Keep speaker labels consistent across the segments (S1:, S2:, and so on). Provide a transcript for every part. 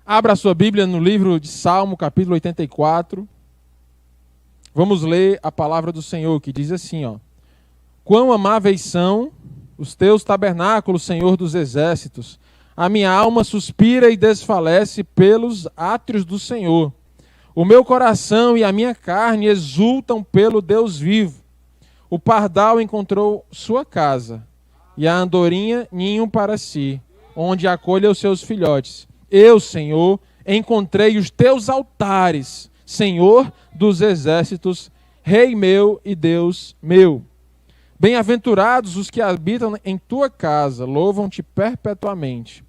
S1: Abra a sua Bíblia no livro de Salmo, capítulo 84. Vamos ler a palavra do Senhor, que diz assim, ó. Quão amáveis são os teus tabernáculos, Senhor dos exércitos. A minha alma suspira e desfalece pelos átrios do Senhor. O meu coração e a minha carne exultam pelo Deus vivo. O pardal encontrou sua casa, e a andorinha ninho para si, onde acolha os seus filhotes. Eu, Senhor, encontrei os teus altares, Senhor dos exércitos, Rei meu e Deus meu. Bem-aventurados os que habitam em tua casa, louvam-te perpetuamente.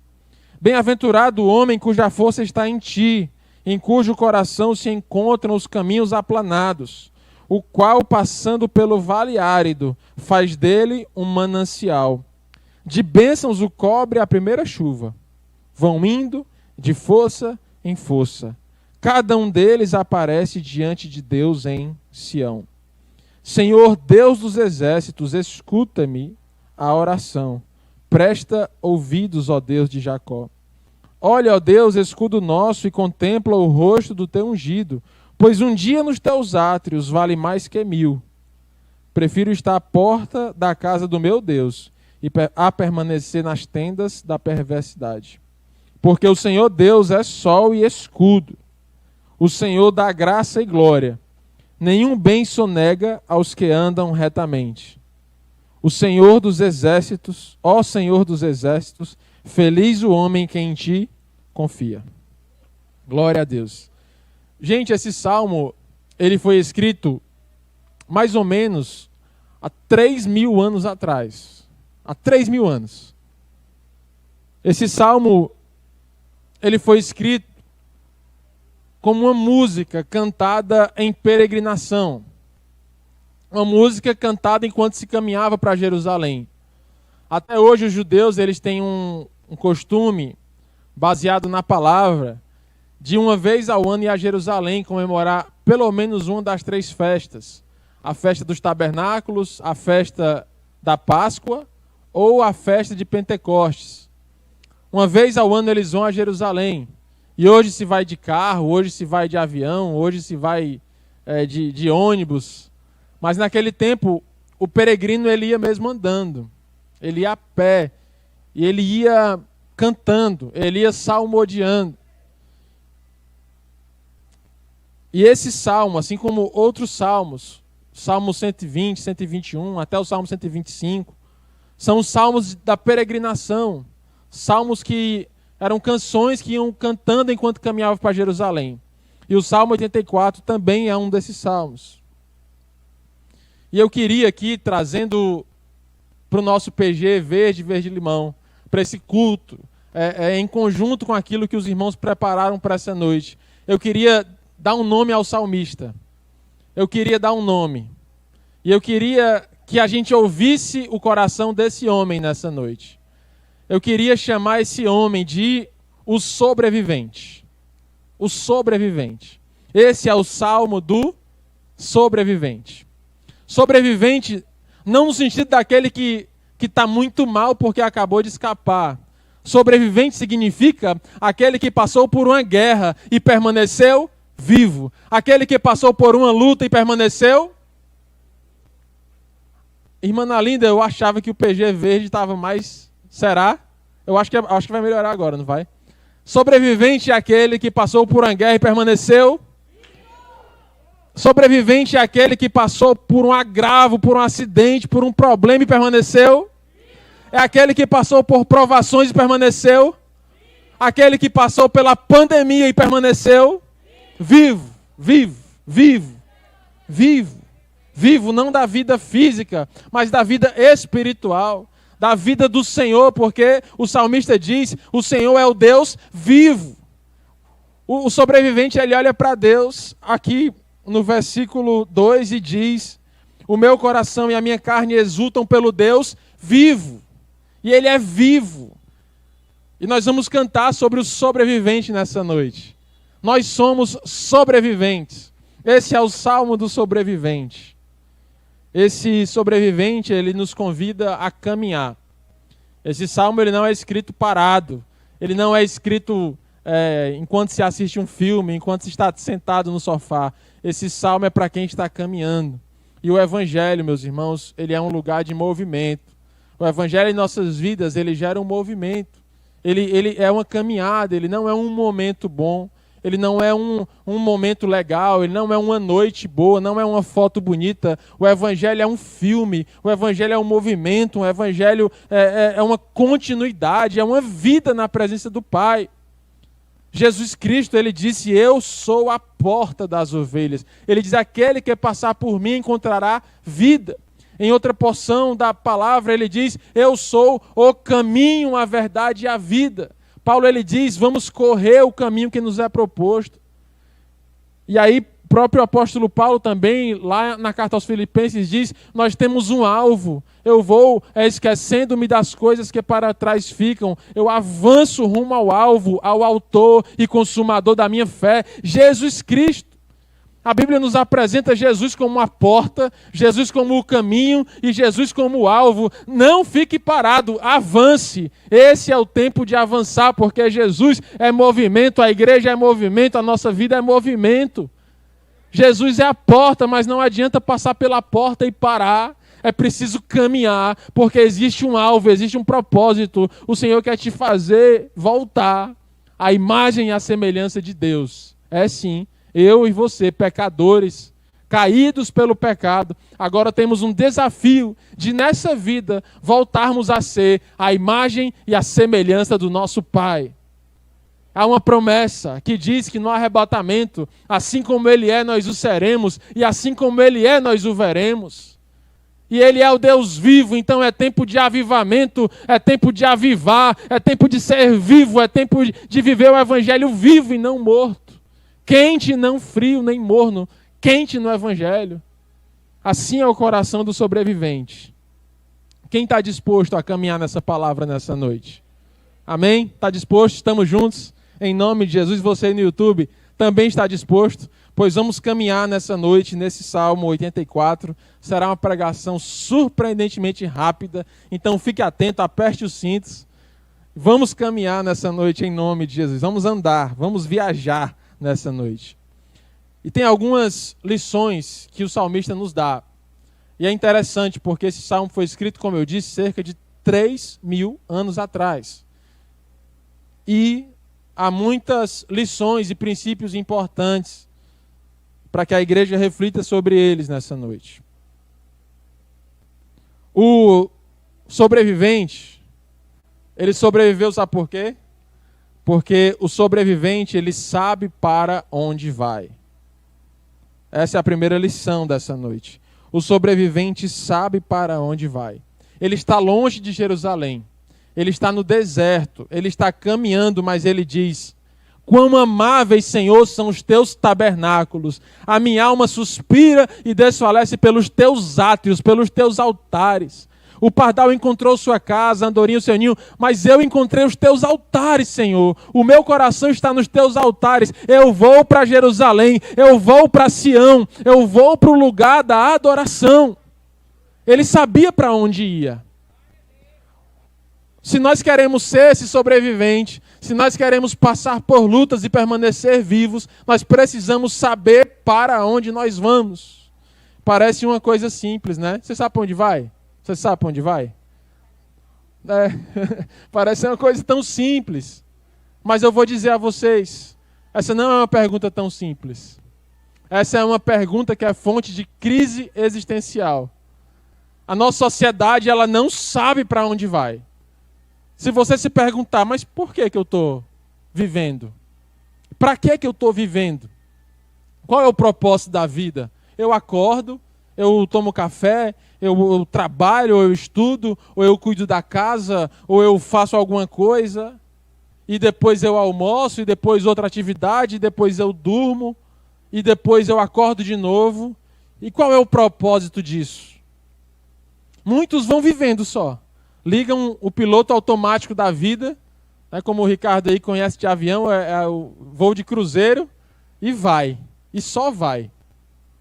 S1: Bem-aventurado o homem cuja força está em ti, em cujo coração se encontram os caminhos aplanados, o qual, passando pelo vale árido, faz dele um manancial. De bênçãos o cobre a primeira chuva. Vão indo de força em força. Cada um deles aparece diante de Deus em Sião. Senhor, Deus dos exércitos, escuta-me a oração. Presta ouvidos, ó Deus de Jacó. Olha, ó Deus, escudo nosso, e contempla o rosto do teu ungido, pois um dia nos teus átrios vale mais que 1000. Prefiro estar à porta da casa do meu Deus e a permanecer nas tendas da perversidade. Porque o Senhor Deus é sol e escudo. O Senhor dá graça e glória. Nenhum bem sonega aos que andam retamente. O Senhor dos exércitos, ó Senhor dos exércitos, feliz o homem que em ti confia. Glória a Deus. Gente, esse salmo, ele foi escrito mais ou menos há 3.000 anos atrás. Há 3.000 anos. Esse salmo, ele foi escrito como uma música cantada em peregrinação. Uma música cantada enquanto se caminhava para Jerusalém. Até hoje os judeus, eles têm um costume, baseado na palavra, de uma vez ao ano ir a Jerusalém comemorar pelo menos uma das 3 festas. A festa dos tabernáculos, a festa da Páscoa ou a festa de Pentecostes. Uma vez ao ano eles vão a Jerusalém. E hoje se vai de carro, hoje se vai de avião, hoje se vai de ônibus. Mas naquele tempo, o peregrino ele ia mesmo andando. Ele ia a pé. E ele ia cantando, ele ia salmodiando. E esse salmo, assim como outros salmos, Salmo 120, 121, até o Salmo 125, são os salmos da peregrinação. Salmos que eram canções que iam cantando enquanto caminhavam para Jerusalém. E o Salmo 84 também é um desses salmos. E eu queria aqui, trazendo para o nosso PG Verde Limão, para esse culto, em conjunto com aquilo que os irmãos prepararam para essa noite, eu queria dar um nome ao salmista. Eu queria dar um nome. E eu queria que a gente ouvisse o coração desse homem nessa noite. Eu queria chamar esse homem de o sobrevivente. O sobrevivente. Esse é o salmo do sobrevivente. Sobrevivente não no sentido daquele que está muito mal porque acabou de escapar. Sobrevivente significa aquele que passou por uma guerra e permaneceu vivo. Aquele que passou por uma luta e permaneceu. Irmã Nalinda, eu achava que o PG verde estava mais... Será? Eu acho que vai melhorar agora, não vai? Sobrevivente é aquele que passou por uma guerra e permaneceu. Sobrevivente é aquele que passou por um agravo, por um acidente, por um problema e permaneceu. É aquele que passou por provações e permaneceu. Aquele que passou pela pandemia e permaneceu. Vivo, vivo, vivo, vivo. Vivo não da vida física, mas da vida espiritual. Da vida do Senhor, porque o salmista diz, o Senhor é o Deus vivo. O sobrevivente, ele olha para Deus aqui no versículo 2 e diz, o meu coração e a minha carne exultam pelo Deus vivo. E ele é vivo. E nós vamos cantar sobre o sobrevivente nessa noite. Nós somos sobreviventes. Esse é o salmo do sobrevivente. Esse sobrevivente, ele nos convida a caminhar. Esse salmo, ele não é escrito parado. Ele não é escrito enquanto se assiste um filme, enquanto se está sentado no sofá. Esse salmo é para quem está caminhando. E o evangelho, meus irmãos, ele é um lugar de movimento. O evangelho em nossas vidas, ele gera um movimento. Ele é uma caminhada, ele não é um momento bom. Ele não é um momento legal, ele não é uma noite boa, não é uma foto bonita. O evangelho é um filme, o evangelho é um movimento, o evangelho é uma continuidade, é uma vida na presença do Pai. Jesus Cristo, ele disse, eu sou a porta das ovelhas. Ele diz, aquele que passar por mim encontrará vida. Em outra porção da palavra, ele diz, eu sou o caminho, a verdade e a vida. Paulo, ele diz, vamos correr o caminho que nos é proposto. E aí, próprio apóstolo Paulo também, lá na carta aos Filipenses, diz, nós temos um alvo. Eu vou esquecendo-me das coisas que para trás ficam. Eu avanço rumo ao alvo, ao autor e consumador da minha fé, Jesus Cristo. A Bíblia nos apresenta Jesus como a porta, Jesus como o caminho e Jesus como o alvo. Não fique parado, avance. Esse é o tempo de avançar, porque Jesus é movimento, a igreja é movimento, a nossa vida é movimento. Jesus é a porta, mas não adianta passar pela porta e parar. É preciso caminhar, porque existe um alvo, existe um propósito. O Senhor quer te fazer voltar à imagem e à semelhança de Deus. É sim. Eu e você, pecadores, caídos pelo pecado, agora temos um desafio de, nessa vida, voltarmos a ser a imagem e a semelhança do nosso Pai. Há uma promessa que diz que no arrebatamento, assim como Ele é, nós o seremos, e assim como Ele é, nós o veremos. E Ele é o Deus vivo, então é tempo de avivamento, é tempo de avivar, é tempo de ser vivo, é tempo de viver o Evangelho vivo e não morto. Quente, não frio, nem morno. Quente no Evangelho. Assim é o coração do sobrevivente. Quem está disposto a caminhar nessa palavra nessa noite? Amém? Está disposto? Estamos juntos? Em nome de Jesus, você no YouTube também está disposto? Pois vamos caminhar nessa noite, nesse Salmo 84. Será uma pregação surpreendentemente rápida. Então fique atento, aperte os cintos. Vamos caminhar nessa noite em nome de Jesus. Vamos andar, vamos viajar nessa noite. E tem algumas lições que o salmista nos dá. E é interessante porque esse salmo foi escrito, como eu disse, cerca de 3.000 anos atrás. E há muitas lições e princípios importantes para que a igreja reflita sobre eles nessa noite. O sobrevivente, ele sobreviveu, sabe por quê? Porque o sobrevivente, ele sabe para onde vai. Essa é a primeira lição dessa noite. O sobrevivente sabe para onde vai. Ele está longe de Jerusalém. Ele está no deserto. Ele está caminhando, mas ele diz, quão amáveis, Senhor, são os teus tabernáculos. A minha alma suspira e desfalece pelos teus átrios, pelos teus altares. O pardal encontrou sua casa, a andorinha o seu ninho, mas eu encontrei os teus altares, Senhor. O meu coração está nos teus altares. Eu vou para Jerusalém, eu vou para Sião, eu vou para o lugar da adoração. Ele sabia para onde ia. Se nós queremos ser esse sobrevivente, se nós queremos passar por lutas e permanecer vivos, nós precisamos saber para onde nós vamos. Parece uma coisa simples, né? Você sabe para onde vai? Você sabe para onde vai? Parece uma coisa tão simples. Mas eu vou dizer a vocês, essa não é uma pergunta tão simples. Essa é uma pergunta que é fonte de crise existencial. A nossa sociedade, ela não sabe para onde vai. Se você se perguntar, mas por que eu estou vivendo? Para que eu estou vivendo? Qual é o propósito da vida? Eu acordo, eu tomo café, eu trabalho, ou eu estudo, ou eu cuido da casa, ou eu faço alguma coisa, e depois eu almoço, e depois outra atividade, e depois eu durmo, e depois eu acordo de novo. E qual é o propósito disso? Muitos vão vivendo só. Ligam o piloto automático da vida, né, como o Ricardo aí conhece de avião, é o voo de cruzeiro, e vai. E só vai.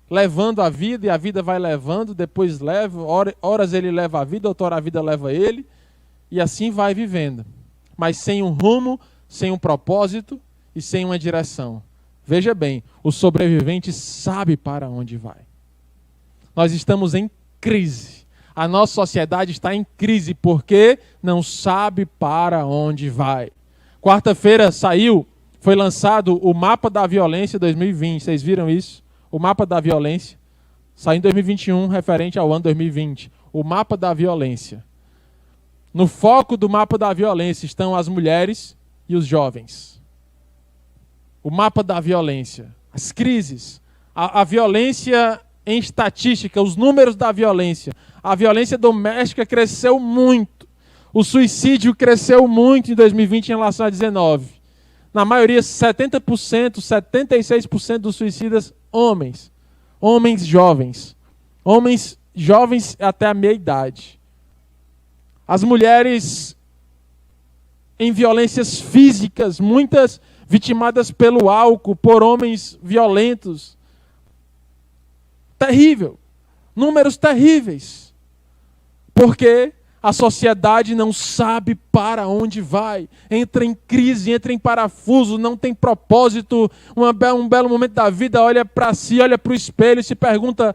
S1: Levando a vida, e a vida vai levando, depois leva, horas ele leva a vida, outra hora a vida leva ele, e assim vai vivendo. Mas sem um rumo, sem um propósito, e sem uma direção. Veja bem, o sobrevivente sabe para onde vai. Nós estamos em crise. A nossa sociedade está em crise porque não sabe para onde vai. Quarta-feira foi lançado o Mapa da Violência 2020. Vocês viram isso? O Mapa da Violência. Saiu em 2021, referente ao ano 2020. O Mapa da Violência. No foco do Mapa da Violência estão as mulheres e os jovens. O mapa da violência, as crises, a violência em estatística, os números da violência. A violência doméstica cresceu muito. O suicídio cresceu muito em 2020 em relação a 2019. Na maioria, 70%, 76% dos suicidas, homens. Homens jovens. Homens jovens até a meia-idade. As mulheres em violências físicas, muitas vitimadas pelo álcool, por homens violentos. Terrível. Números terríveis. Porque a sociedade não sabe para onde vai. Entra em crise, entra em parafuso, não tem propósito. Um belo momento da vida, olha para si, olha para o espelho e se pergunta: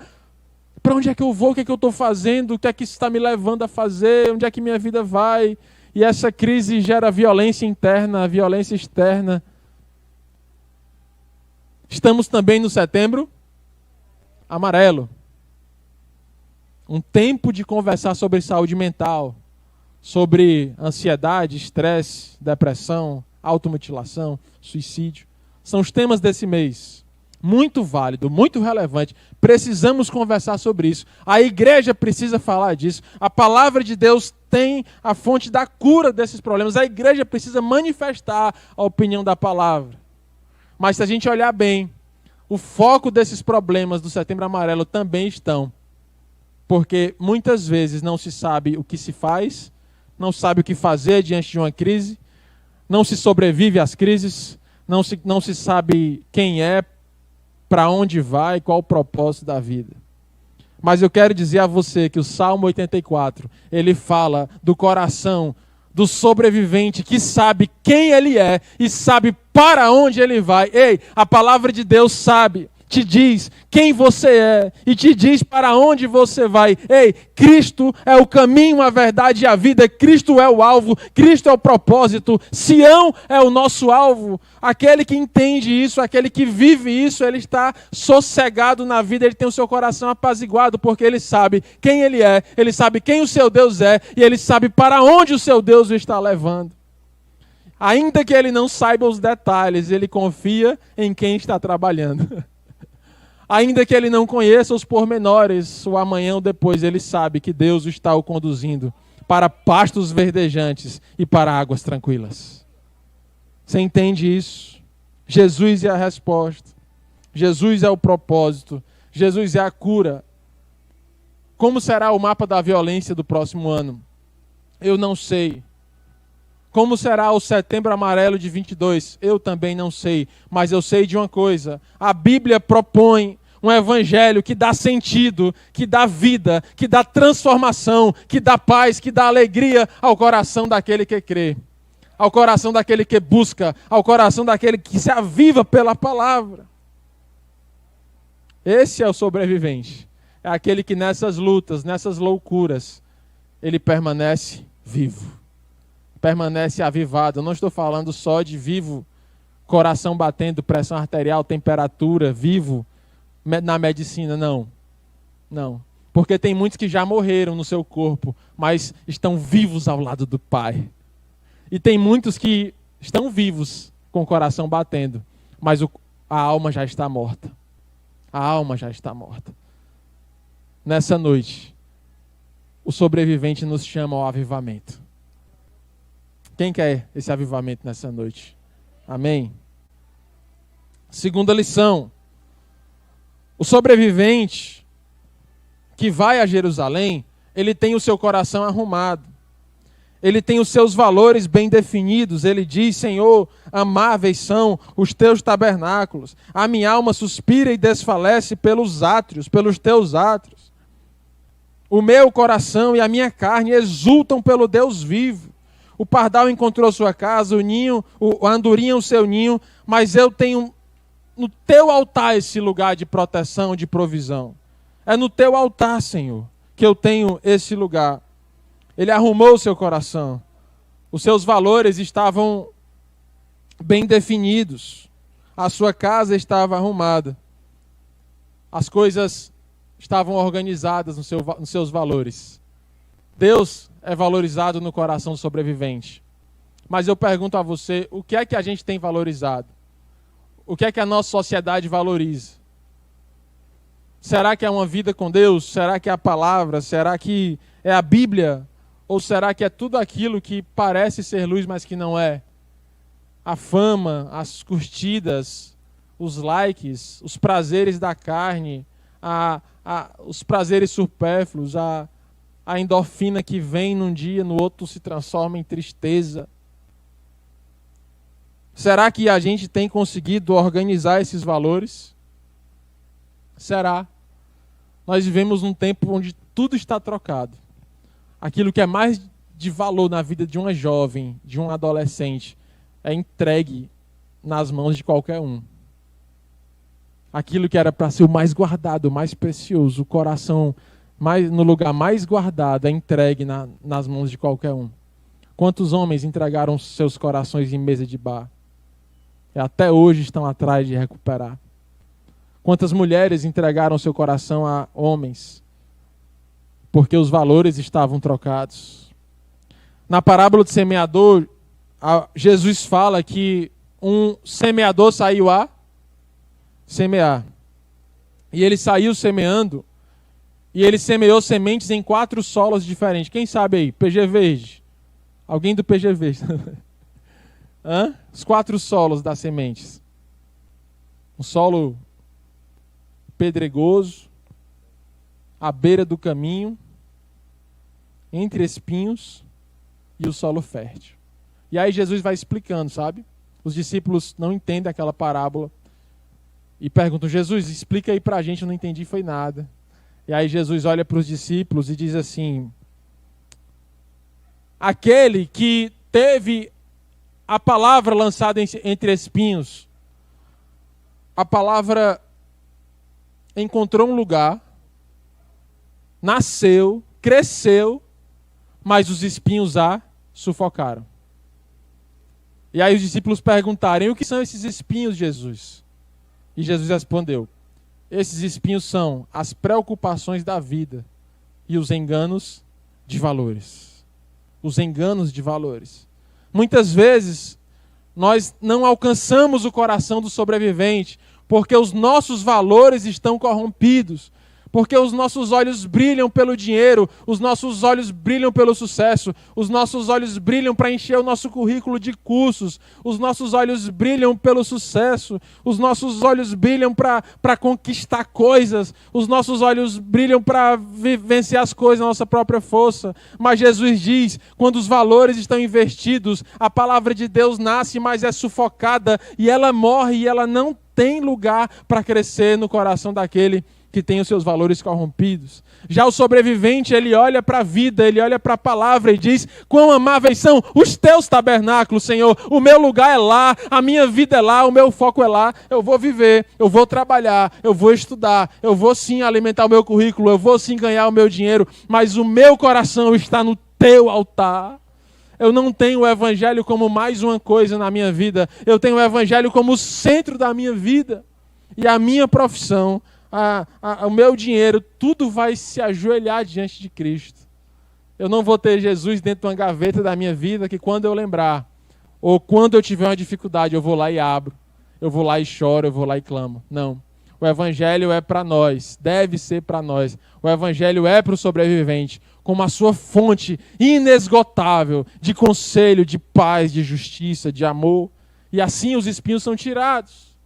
S1: para onde é que eu vou? O que é que eu estou fazendo? O que é que isso está me levando a fazer? Onde é que minha vida vai? E essa crise gera violência interna, violência externa. Estamos também no Setembro Amarelo. Um tempo de conversar sobre saúde mental, sobre ansiedade, estresse, depressão, automutilação, suicídio. São os temas desse mês. Muito válido, muito relevante. Precisamos conversar sobre isso. A igreja precisa falar disso. A palavra de Deus tem a fonte da cura desses problemas. A igreja precisa manifestar a opinião da palavra. Mas se a gente olhar bem, o foco desses problemas do Setembro Amarelo também estão. Porque muitas vezes não se sabe o que se faz, não sabe o que fazer diante de uma crise, não se sobrevive às crises, não se sabe quem é, para onde vai, qual o propósito da vida. Mas eu quero dizer a você que o Salmo 84, ele fala do coração do sobrevivente que sabe quem ele é e sabe para onde ele vai. Ei, a palavra de Deus sabe, te diz quem você é e te diz para onde você vai. Ei, Cristo é o caminho, a verdade e a vida. Cristo é o alvo, Cristo é o propósito. Sião é o nosso alvo. Aquele que entende isso, aquele que vive isso, ele está sossegado na vida, ele tem o seu coração apaziguado, porque ele sabe quem ele sabe quem o seu Deus é e ele sabe para onde o seu Deus o está levando. Ainda que ele não saiba os detalhes, ele confia em quem está trabalhando. Ainda que ele não conheça os pormenores, o amanhã ou depois, ele sabe que Deus está o conduzindo para pastos verdejantes e para águas tranquilas. Você entende isso? Jesus é a resposta. Jesus é o propósito. Jesus é a cura. Como será o mapa da violência do próximo ano? Eu não sei. Como será o Setembro Amarelo de 22? Eu também não sei. Mas eu sei de uma coisa. A Bíblia propõe um evangelho que dá sentido, que dá vida, que dá transformação, que dá paz, que dá alegria ao coração daquele que crê, ao coração daquele que busca, ao coração daquele que se aviva pela palavra. Esse é o sobrevivente. É aquele que nessas lutas, nessas loucuras, ele permanece vivo, permanece avivado. Eu não estou falando só de vivo, coração batendo, pressão arterial, temperatura, vivo, na medicina, não. Não. Porque tem muitos que já morreram no seu corpo, mas estão vivos ao lado do Pai. E tem muitos que estão vivos com o coração batendo, mas a alma já está morta. A alma já está morta. Nessa noite, o sobrevivente nos chama ao avivamento. Quem quer esse avivamento nessa noite? Amém? Segunda lição. O sobrevivente que vai a Jerusalém, ele tem o seu coração arrumado. Ele tem os seus valores bem definidos. Ele diz: Senhor, amáveis são os teus tabernáculos. A minha alma suspira e desfalece pelos átrios, pelos teus átrios. O meu coração e a minha carne exultam pelo Deus vivo. o pardal encontrou sua casa, o ninho, a andorinha o seu ninho, mas eu tenho no teu altar esse lugar de proteção, de provisão. É no teu altar, Senhor, que eu tenho esse lugar. Ele arrumou o seu coração. Os seus valores estavam bem definidos. A sua casa estava arrumada. As coisas estavam organizadas nos seus valores. Deus é valorizado no coração do sobrevivente. Mas eu pergunto a você, o que é que a gente tem valorizado? O que é que a nossa sociedade valoriza? Será que é uma vida com Deus? Será que é a palavra? Será que é a Bíblia? Ou será que é tudo aquilo que parece ser luz, mas que não é? A fama, as curtidas, os likes, os prazeres da carne, os prazeres supérfluos, a endorfina que vem num dia, no outro se transforma em tristeza. Será que a gente tem conseguido organizar esses valores? Será? Nós vivemos num tempo onde tudo está trocado. Aquilo que é mais de valor na vida de uma jovem, de um adolescente, é entregue nas mãos de qualquer um. Aquilo que era para ser o mais guardado, o mais precioso, o coração no lugar mais guardado, é entregue nas mãos de qualquer um. Quantos homens entregaram seus corações em mesa de bar? E até hoje estão atrás de recuperar. Quantas mulheres entregaram seu coração a homens? Porque os valores estavam trocados. Na parábola do semeador, Jesus fala que um semeador saiu a semear. E ele saiu semeando, e ele semeou sementes em 4 solos diferentes. Quem sabe aí? PG Verde. Alguém do PG Verde? Os 4 solos das sementes. Um solo pedregoso, à beira do caminho, entre espinhos, e o solo fértil. E aí Jesus vai explicando, sabe? Os discípulos não entendem aquela parábola e perguntam: Jesus, explica aí pra gente, eu não entendi, foi nada. E aí Jesus olha para os discípulos e diz assim: aquele que teve a palavra lançada entre espinhos, a palavra encontrou um lugar, nasceu, cresceu, mas os espinhos a sufocaram. E aí os discípulos perguntaram: o que são esses espinhos, Jesus? E Jesus respondeu: esses espinhos são as preocupações da vida e os enganos de valores. Os enganos de valores. Muitas vezes nós não alcançamos o coração do sobrevivente porque os nossos valores estão corrompidos. Porque os nossos olhos brilham pelo dinheiro, os nossos olhos brilham pelo sucesso, os nossos olhos brilham para encher o nosso currículo de cursos, os nossos olhos brilham pelo sucesso, os nossos olhos brilham para conquistar coisas, os nossos olhos brilham para vencer as coisas na nossa própria força. Mas Jesus diz, quando os valores estão investidos, a palavra de Deus nasce, mas é sufocada, e ela morre, e ela não tem lugar para crescer no coração daquele que tem os seus valores corrompidos. Já o sobrevivente, ele olha para a vida, ele olha para a palavra e diz: quão amáveis são os teus tabernáculos, Senhor. O meu lugar é lá, a minha vida é lá, o meu foco é lá. Eu vou viver, eu vou trabalhar, eu vou estudar, eu vou sim alimentar o meu currículo, eu vou sim ganhar o meu dinheiro, mas o meu coração está no teu altar. Eu não tenho o evangelho como mais uma coisa na minha vida. Eu tenho o evangelho como o centro da minha vida. E a minha profissão, o meu dinheiro, tudo vai se ajoelhar diante de Cristo. Eu não vou ter Jesus dentro de uma gaveta da minha vida que quando eu lembrar, ou quando eu tiver uma dificuldade, eu vou lá e abro, eu vou lá e choro, eu vou lá e clamo. Não. O evangelho é para nós, deve ser para nós. O evangelho é para o sobrevivente, como a sua fonte inesgotável de conselho, de paz, de justiça, de amor. E assim os espinhos são tirados.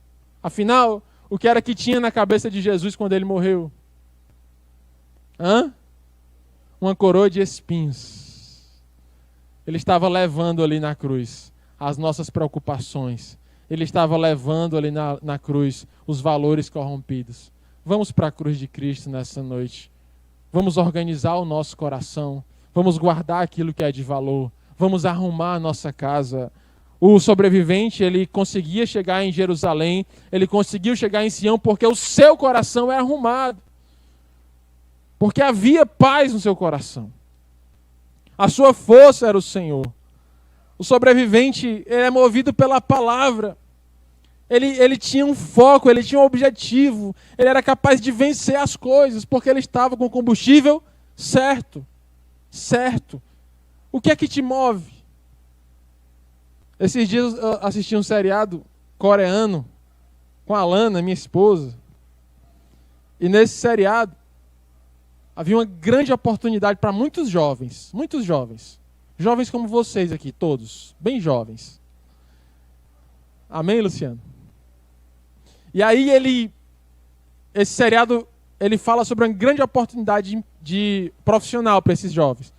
S1: Afinal, o que era que tinha na cabeça de Jesus quando ele morreu? Uma coroa de espinhos. Ele estava levando ali na cruz as nossas preocupações. Ele estava levando ali na cruz os valores corrompidos. Vamos para a cruz de Cristo nessa noite. Vamos organizar o nosso coração. Vamos guardar aquilo que é de valor. vamos arrumar a nossa casa. O sobrevivente, ele conseguia chegar em Jerusalém, ele conseguiu chegar em Sião porque o seu coração é arrumado. Porque havia paz no seu coração. A sua força era o Senhor. O sobrevivente, ele é movido pela palavra. Ele tinha um foco, ele tinha um objetivo. Ele era capaz de vencer as coisas, porque ele estava com o combustível certo. Certo. O que é que te move? Esses dias eu assisti um seriado coreano com a Lana, minha esposa. E nesse seriado havia uma grande oportunidade para muitos jovens. Jovens como vocês aqui, todos, bem jovens. Amém, Luciano? E aí esse seriado, ele fala sobre uma grande oportunidade de profissional para esses jovens.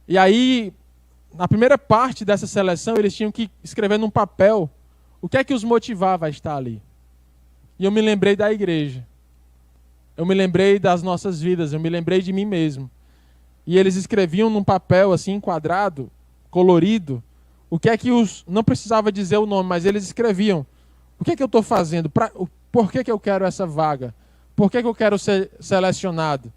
S1: E aí, na primeira parte dessa seleção, eles tinham que escrever num papel o que é que os motivava a estar ali. E eu me lembrei da igreja. Eu me lembrei das nossas vidas, eu me lembrei de mim mesmo. E eles escreviam num papel assim, quadrado, colorido, o que é que não precisava dizer o nome, mas eles escreviam. O que é que eu estou fazendo? Por que eu quero essa vaga? Por que eu quero ser selecionado?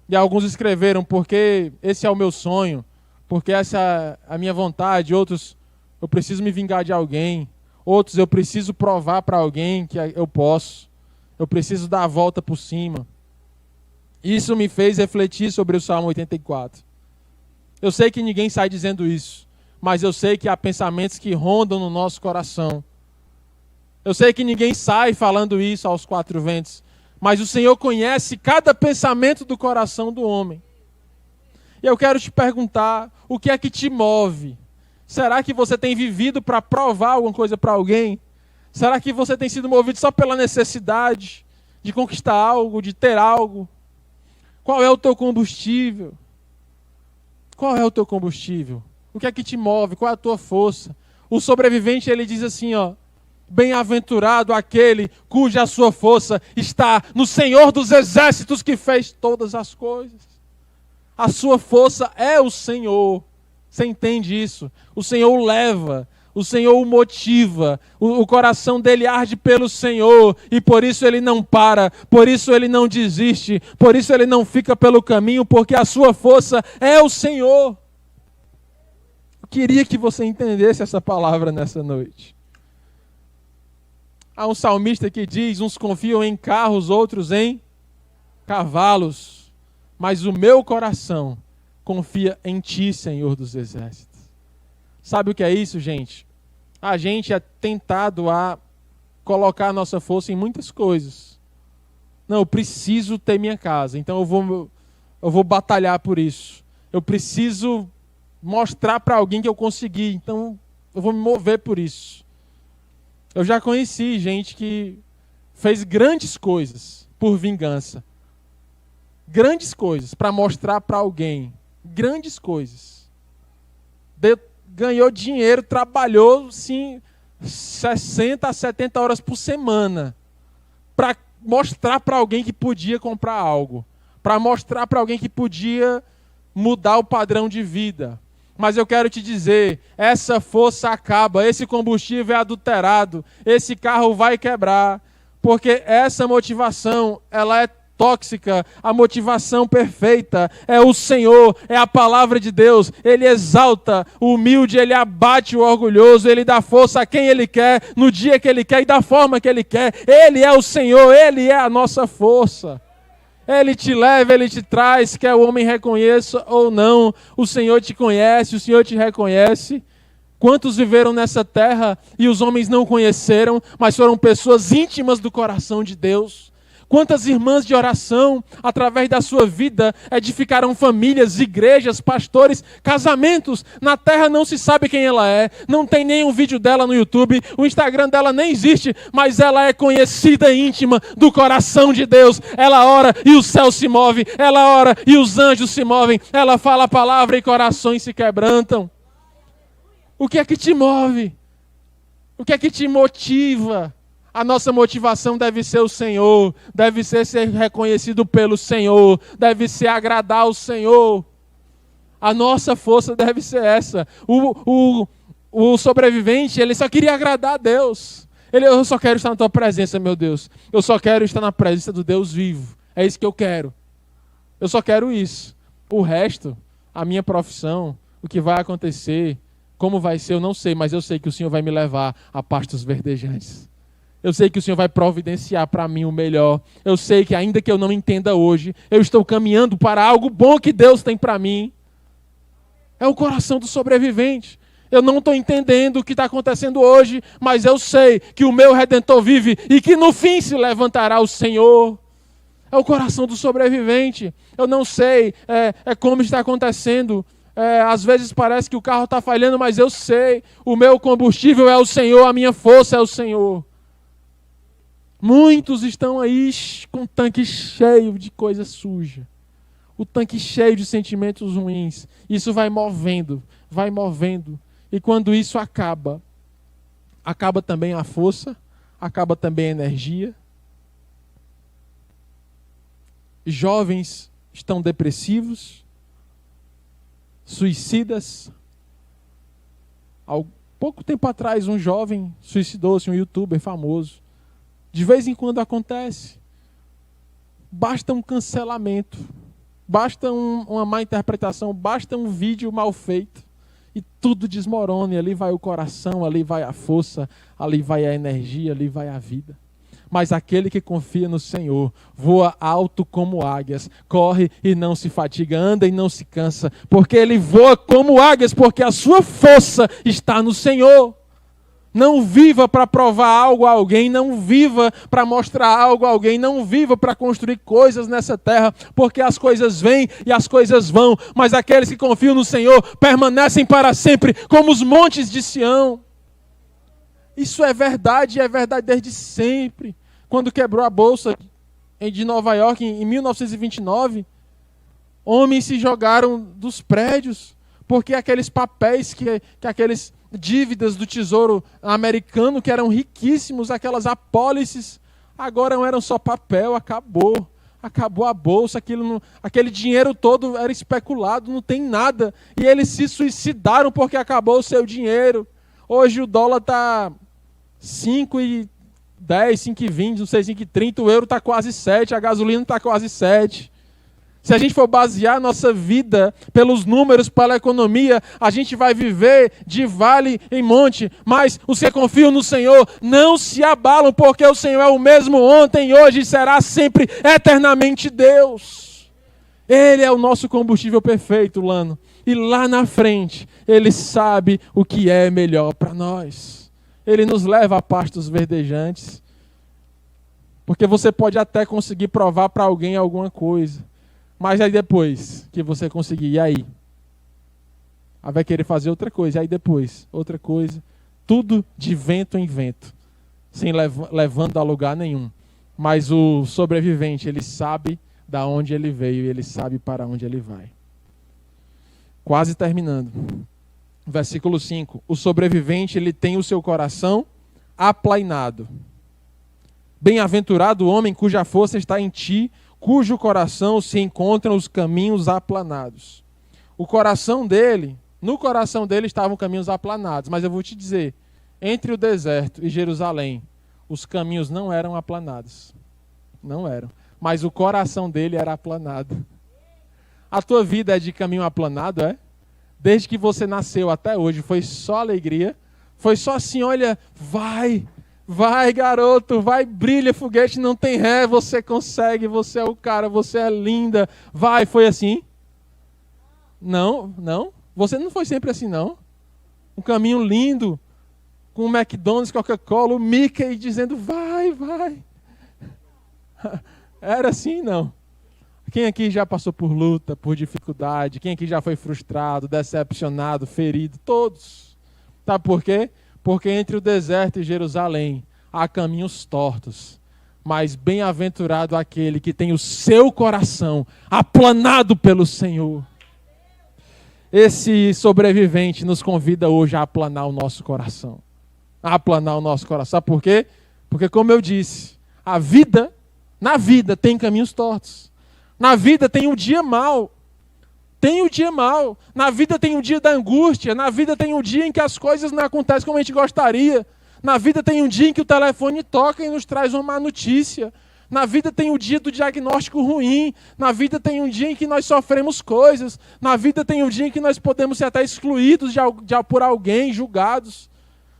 S1: E alguns escreveram, porque esse é o meu sonho, porque essa é a minha vontade. Outros, eu preciso me vingar de alguém. Outros, eu preciso provar para alguém que eu posso. Eu preciso dar a volta por cima. Isso me fez refletir sobre o Salmo 84. Eu sei que ninguém sai dizendo isso, mas eu sei que há pensamentos que rondam no nosso coração. Eu sei que ninguém sai falando isso aos quatro ventos, mas o Senhor conhece cada pensamento do coração do homem. E eu quero te perguntar, o que é que te move? Será que você tem vivido para provar alguma coisa para alguém? Será que você tem sido movido só pela necessidade de conquistar algo, de ter algo? Qual é o teu combustível? Qual é o teu combustível? O que é que te move? Qual é a tua força? O sobrevivente, ele diz assim, ó: bem-aventurado aquele cuja sua força está no Senhor dos exércitos que fez todas as coisas. A sua força é o Senhor. Você entende isso? O Senhor o leva, o Senhor o motiva, o coração dele arde pelo Senhor, e por isso ele não para, por isso ele não desiste, por isso ele não fica pelo caminho, porque a sua força é o Senhor. Eu queria que você entendesse essa palavra nessa noite. Há um salmista que diz: uns confiam em carros, outros em cavalos, mas o meu coração confia em ti, Senhor dos exércitos. Sabe o que é isso, gente? A gente é tentado a colocar a nossa força em muitas coisas. Não, eu preciso ter minha casa, então eu vou batalhar por isso. Eu preciso mostrar para alguém que eu consegui, então eu vou me mover por isso. Eu já conheci gente que fez grandes coisas por vingança. Grandes coisas para mostrar para alguém. Grandes coisas. Ganhou dinheiro, trabalhou sim 60 a 70 horas por semana para mostrar para alguém que podia comprar algo, para mostrar para alguém que podia mudar o padrão de vida. Mas eu quero te dizer, essa força acaba, esse combustível é adulterado, esse carro vai quebrar, porque essa motivação, ela é tóxica. A motivação perfeita é o Senhor, é a palavra de Deus. Ele exalta o humilde, ele abate o orgulhoso, ele dá força a quem ele quer, no dia que ele quer e da forma que ele quer. Ele é o Senhor, ele é a nossa força. Ele te leva, ele te traz, quer o homem reconheça ou não. O Senhor te conhece, o Senhor te reconhece. Quantos viveram nessa terra e os homens não conheceram, mas foram pessoas íntimas do coração de Deus? Quantas irmãs de oração, através da sua vida, edificaram famílias, igrejas, pastores, casamentos. Na terra não se sabe quem ela é, não tem nenhum vídeo dela no YouTube, o Instagram dela nem existe, mas ela é conhecida e íntima do coração de Deus. Ela ora e o céu se move, ela ora e os anjos se movem, ela fala a palavra e corações se quebrantam. O que é que te move? O que é que te motiva? A nossa motivação deve ser o Senhor, deve ser reconhecido pelo Senhor, deve ser agradar ao Senhor. A nossa força deve ser essa. O sobrevivente, ele só queria agradar a Deus. Eu só quero estar na tua presença, meu Deus. Eu só quero estar na presença do Deus vivo. É isso que eu quero. Eu só quero isso. O resto, a minha profissão, o que vai acontecer, como vai ser, eu não sei, mas eu sei que o Senhor vai me levar a pastos verdejantes. Eu sei que o Senhor vai providenciar para mim o melhor. Eu sei que ainda que eu não entenda hoje, eu estou caminhando para algo bom que Deus tem para mim. É o coração do sobrevivente. Eu não estou entendendo o que está acontecendo hoje, mas eu sei que o meu Redentor vive e que no fim se levantará o Senhor. É o coração do sobrevivente. Eu não sei como está acontecendo. Às vezes parece que o carro está falhando, mas eu sei. O meu combustível é o Senhor, a minha força é o Senhor. Muitos estão aí com o tanque cheio de coisa suja. O tanque cheio de sentimentos ruins. Isso vai movendo, vai movendo. E quando isso acaba também a força, acaba também a energia. Jovens estão depressivos, suicidas. Há pouco tempo atrás, um jovem suicidou-se, um youtuber famoso. De vez em quando acontece. Basta um cancelamento, basta uma má interpretação, basta um vídeo mal feito e tudo desmorona. E ali vai o coração, ali vai a força, ali vai a energia, ali vai a vida. Mas aquele que confia no Senhor voa alto como águias, corre e não se fatiga, anda e não se cansa, porque ele voa como águias, porque a sua força está no Senhor. Não viva para provar algo a alguém, não viva para mostrar algo a alguém, não viva para construir coisas nessa terra, porque as coisas vêm e as coisas vão, mas aqueles que confiam no Senhor permanecem para sempre, como os montes de Sião. Isso é verdade desde sempre. Quando quebrou a bolsa de Nova York em 1929, homens se jogaram dos prédios, porque aqueles papéis, que aqueles dívidas do tesouro americano, que eram riquíssimos, aquelas apólices, agora não eram só papel, acabou a bolsa, aquele dinheiro todo era especulado, não tem nada, e eles se suicidaram porque acabou o seu dinheiro. Hoje o dólar está 5,10, 5,20, não sei, 5,30, o euro está quase 7, a gasolina está quase 7. Se a gente for basear a nossa vida pelos números, pela economia, a gente vai viver de vale em monte. Mas os que confiam no Senhor não se abalam, porque o Senhor é o mesmo ontem, hoje e será sempre, eternamente Deus. Ele é o nosso combustível perfeito, Lano. E lá na frente, Ele sabe o que é melhor para nós. Ele nos leva a pastos verdejantes. Porque você pode até conseguir provar para alguém alguma coisa. Mas aí depois que você conseguir, e aí? Aí vai querer fazer outra coisa, e aí depois, outra coisa. Tudo de vento em vento, sem levando a lugar nenhum. Mas o sobrevivente, ele sabe da onde ele veio e ele sabe para onde ele vai. Quase terminando. Versículo 5. O sobrevivente, ele tem o seu coração aplainado. Bem-aventurado o homem cuja força está em ti, cujo coração se encontram os caminhos aplanados. No coração dele estavam caminhos aplanados. Mas eu vou te dizer, entre o deserto e Jerusalém, os caminhos não eram aplanados. Não eram. Mas o coração dele era aplanado. A tua vida é de caminho aplanado, é? Desde que você nasceu até hoje, foi só alegria? Foi só assim, olha, vai garoto, vai, brilha foguete, não tem ré, você consegue, você é o cara, você é linda, vai, foi assim? Não, você não foi sempre assim não. Um caminho lindo, com o McDonald's, Coca-Cola, o Mickey dizendo, vai. Era assim, não. Quem aqui já passou por luta, por dificuldade? Quem aqui já foi frustrado, decepcionado, ferido? Todos. Sabe por quê? Porque entre o deserto e Jerusalém há caminhos tortos. Mas bem-aventurado aquele que tem o seu coração aplanado pelo Senhor. Esse sobrevivente nos convida hoje a aplanar o nosso coração. A aplanar o nosso coração. Sabe por quê? Porque, como eu disse, na vida tem caminhos tortos. Na vida tem um dia mau. Tem o dia mau. Na vida tem o dia da angústia. Na vida tem um dia em que as coisas não acontecem como a gente gostaria. Na vida tem um dia em que o telefone toca e nos traz uma má notícia. Na vida tem o dia do diagnóstico ruim. Na vida tem um dia em que nós sofremos coisas. Na vida tem um dia em que nós podemos ser até excluídos por alguém, julgados.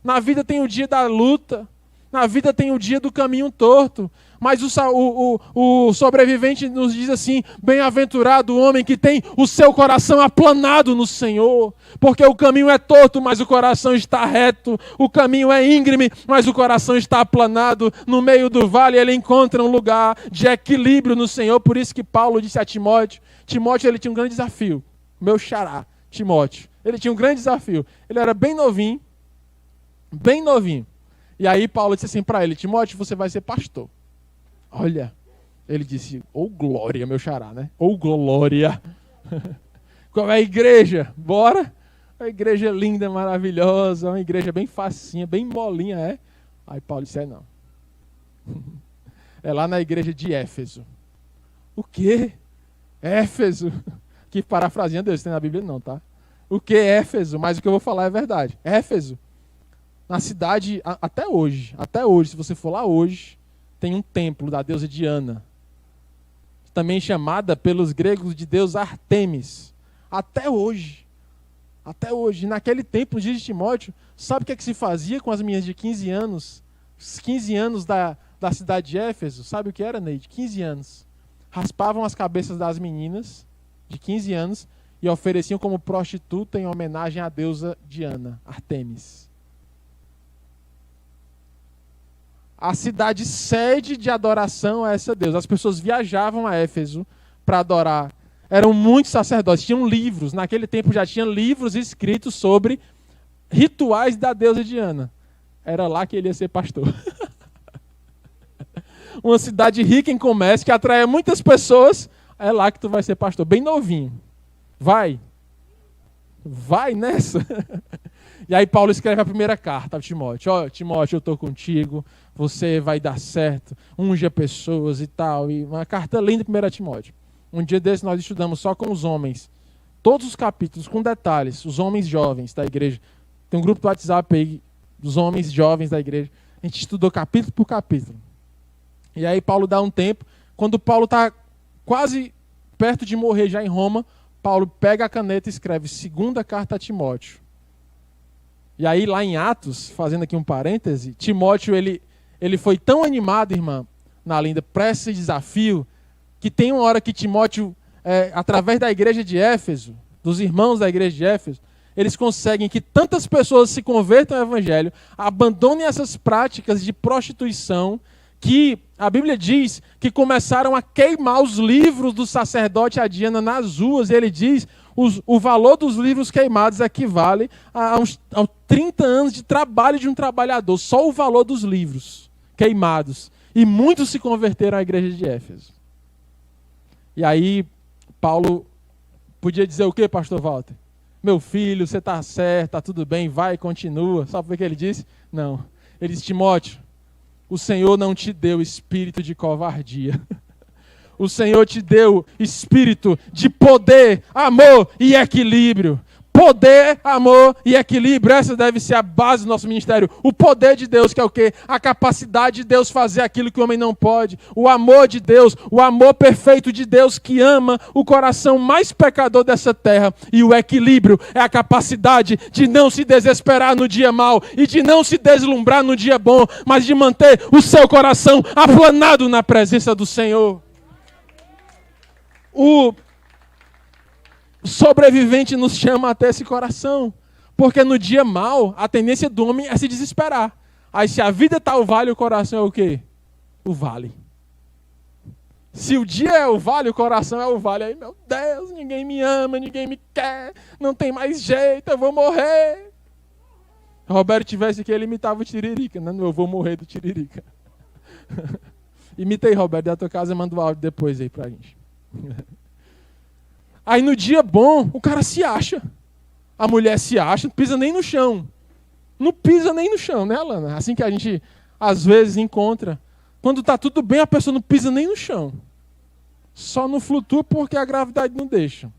S1: Na vida tem o dia da luta. Na vida tem o dia do caminho torto. Mas o sobrevivente nos diz assim: bem-aventurado o homem que tem o seu coração aplanado no Senhor. Porque o caminho é torto, mas o coração está reto. O caminho é íngreme, mas o coração está aplanado. No meio do vale ele encontra um lugar de equilíbrio no Senhor. Por isso que Paulo disse a Timóteo. Timóteo, ele tinha um grande desafio. Meu xará, Timóteo. Ele tinha um grande desafio. Ele era bem novinho. Bem novinho. E aí Paulo disse assim para ele: Timóteo, você vai ser pastor. Olha, ele disse: ô glória, meu xará, né? Ô glória. Qual é a igreja? Bora? Uma igreja linda, maravilhosa, uma igreja bem facinha, bem molinha, é? Aí Paulo disse: não. É lá na igreja de Éfeso. O quê? Éfeso? Que parafrasinha Deus, tem na Bíblia não, tá? O que é Éfeso? Mas o que eu vou falar é verdade. Éfeso, na cidade, até hoje, se você for lá hoje, tem um templo da deusa Diana, também chamada pelos gregos de deus Artemis. Até hoje. Naquele tempo, no dia de Timóteo, sabe o que é que se fazia com as meninas de 15 anos? Os 15 anos da cidade de Éfeso? Sabe o que era, Neide? 15 anos. Raspavam as cabeças das meninas de 15 anos e ofereciam como prostituta em homenagem à deusa Diana, Artemis. A cidade sede de adoração a essa deusa. As pessoas viajavam a Éfeso para adorar. Eram muitos sacerdotes, tinham livros. Naquele tempo já tinha livros escritos sobre rituais da deusa Diana. Era lá que ele ia ser pastor. Uma cidade rica em comércio, que atrai muitas pessoas. É lá que tu vai ser pastor, bem novinho. Vai nessa. E aí Paulo escreve a primeira carta a Timóteo. Ó, Timóteo, eu estou contigo, você vai dar certo, unja pessoas e tal. E uma carta linda, 1 Timóteo. Um dia desse nós estudamos só com os homens, todos os capítulos, com detalhes, os homens jovens da igreja. Tem um grupo do WhatsApp aí, dos homens jovens da igreja. A gente estudou capítulo por capítulo. E aí Paulo dá um tempo, quando Paulo está quase perto de morrer já em Roma, Paulo pega a caneta e escreve segunda carta a Timóteo. E aí lá em Atos, fazendo aqui um parêntese, Timóteo ele foi tão animado, irmã, na linda, para esse desafio, que tem uma hora que Timóteo, através da igreja de Éfeso, dos irmãos da igreja de Éfeso, eles conseguem que tantas pessoas se convertam ao evangelho, abandonem essas práticas de prostituição, que a Bíblia diz que começaram a queimar os livros do sacerdote a Diana nas ruas, e ele diz o valor dos livros queimados equivale a 30 anos de trabalho de um trabalhador, só o valor dos livros queimados. E muitos se converteram à igreja de Éfeso. E aí, Paulo podia dizer o quê, pastor Walter? Meu filho, você está certo, está tudo bem, vai, continua. Sabe o que ele disse? Não. Ele disse: Timóteo, o Senhor não te deu espírito de covardia. O Senhor te deu espírito de poder, amor e equilíbrio. Poder, amor e equilíbrio. Essa deve ser a base do nosso ministério. O poder de Deus, que é o quê? A capacidade de Deus fazer aquilo que o homem não pode. O amor de Deus, o amor perfeito de Deus que ama o coração mais pecador dessa terra. E o equilíbrio é a capacidade de não se desesperar no dia mau e de não se deslumbrar no dia bom, mas de manter o seu coração aplanado na presença do Senhor. O sobrevivente nos chama até esse coração, porque no dia mau, a tendência do homem é se desesperar. Aí se a vida está o vale, o coração é o quê? O vale. Se o dia é o vale, o coração é o vale. Aí, meu Deus, ninguém me ama, ninguém me quer, não tem mais jeito, eu vou morrer. Se o Roberto tivesse aqui, ele imitava o Tiririca, né? Eu vou morrer do Tiririca. Imitei, Roberto, da tua casa, manda o áudio depois aí pra gente. Aí no dia bom, o cara se acha. A mulher se acha, não pisa nem no chão. Não pisa nem no chão, né, Alana? Assim que a gente, às vezes, encontra. Quando está tudo bem, a pessoa não pisa nem no chão. Só não flutua porque a gravidade não deixa.